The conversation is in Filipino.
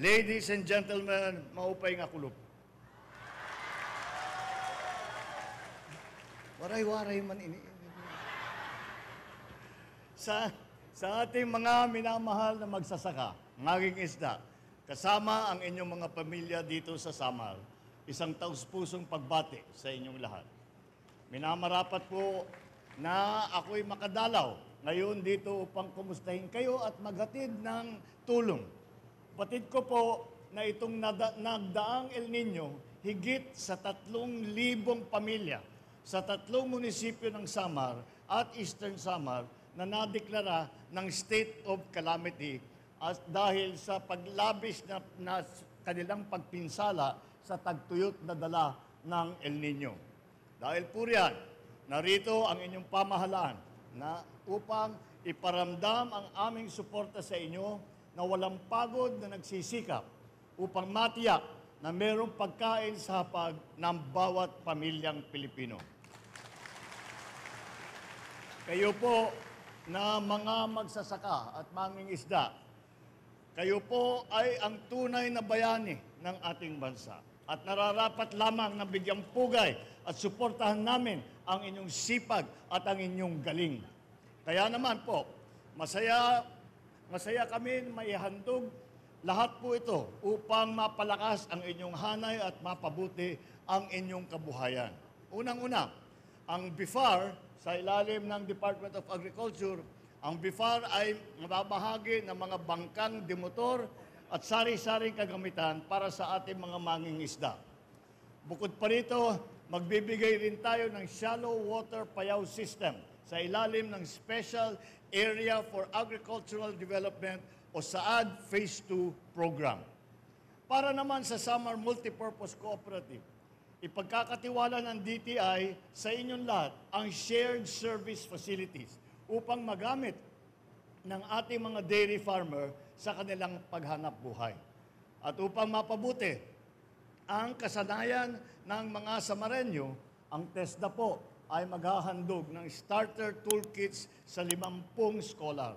Ladies and gentlemen, maupay nga kulop. Waray-waray man ini. Sa ating mga minamahal na magsasaka, ngaging isda, kasama ang inyong mga pamilya dito sa Samar, isang taus-pusong pagbati sa inyong lahat. Minamarapat po na ako'y makadalaw ngayon dito upang kumustahin kayo at maghatid ng tulong. Batid ko po na itong nagdaang El Nino, higit sa 3,000 pamilya sa 3 munisipyo ng Samar at Eastern Samar na nadeklara ng state of calamity at dahil sa paglabis na kanilang pagpinsala sa tagtuyot na dala ng El Nino. Dahil po riyan, narito ang inyong pamahalaan na upang iparamdam ang aming suporta sa inyo na walang pagod na nagsisikap upang matiyak na mayroong pagkain sa hapag ng bawat pamilyang Pilipino. Kayo po na mga magsasaka at mangingisda, kayo po ay ang tunay na bayani ng ating bansa at nararapat lamang na bigyang pugay at suportahan namin ang inyong sipag at ang inyong galing. Kaya naman po, masaya kami maihandog lahat po ito upang mapalakas ang inyong hanay at mapabuti ang inyong kabuhayan. Unang-una, ang BIFAR sa ilalim ng Department of Agriculture, ang BIFAR ay mababahagi ng mga bangkang demotor at sari-saring kagamitan para sa ating mga mangingisda. Bukod pa rito, magbibigay rin tayo ng shallow water payaw system sa ilalim ng Special Area for Agricultural Development o SAAD Phase 2 program. Para naman sa Samar Multipurpose Cooperative, ipagkakatiwala ng DTI sa inyong lahat ang shared service facilities upang magamit ng ating mga dairy farmer sa kanilang paghanap buhay. At upang mapabuti ang kasanayan ng mga Samareño, ang TESDA po ay maghahandog ng starter toolkits sa 50 scholar.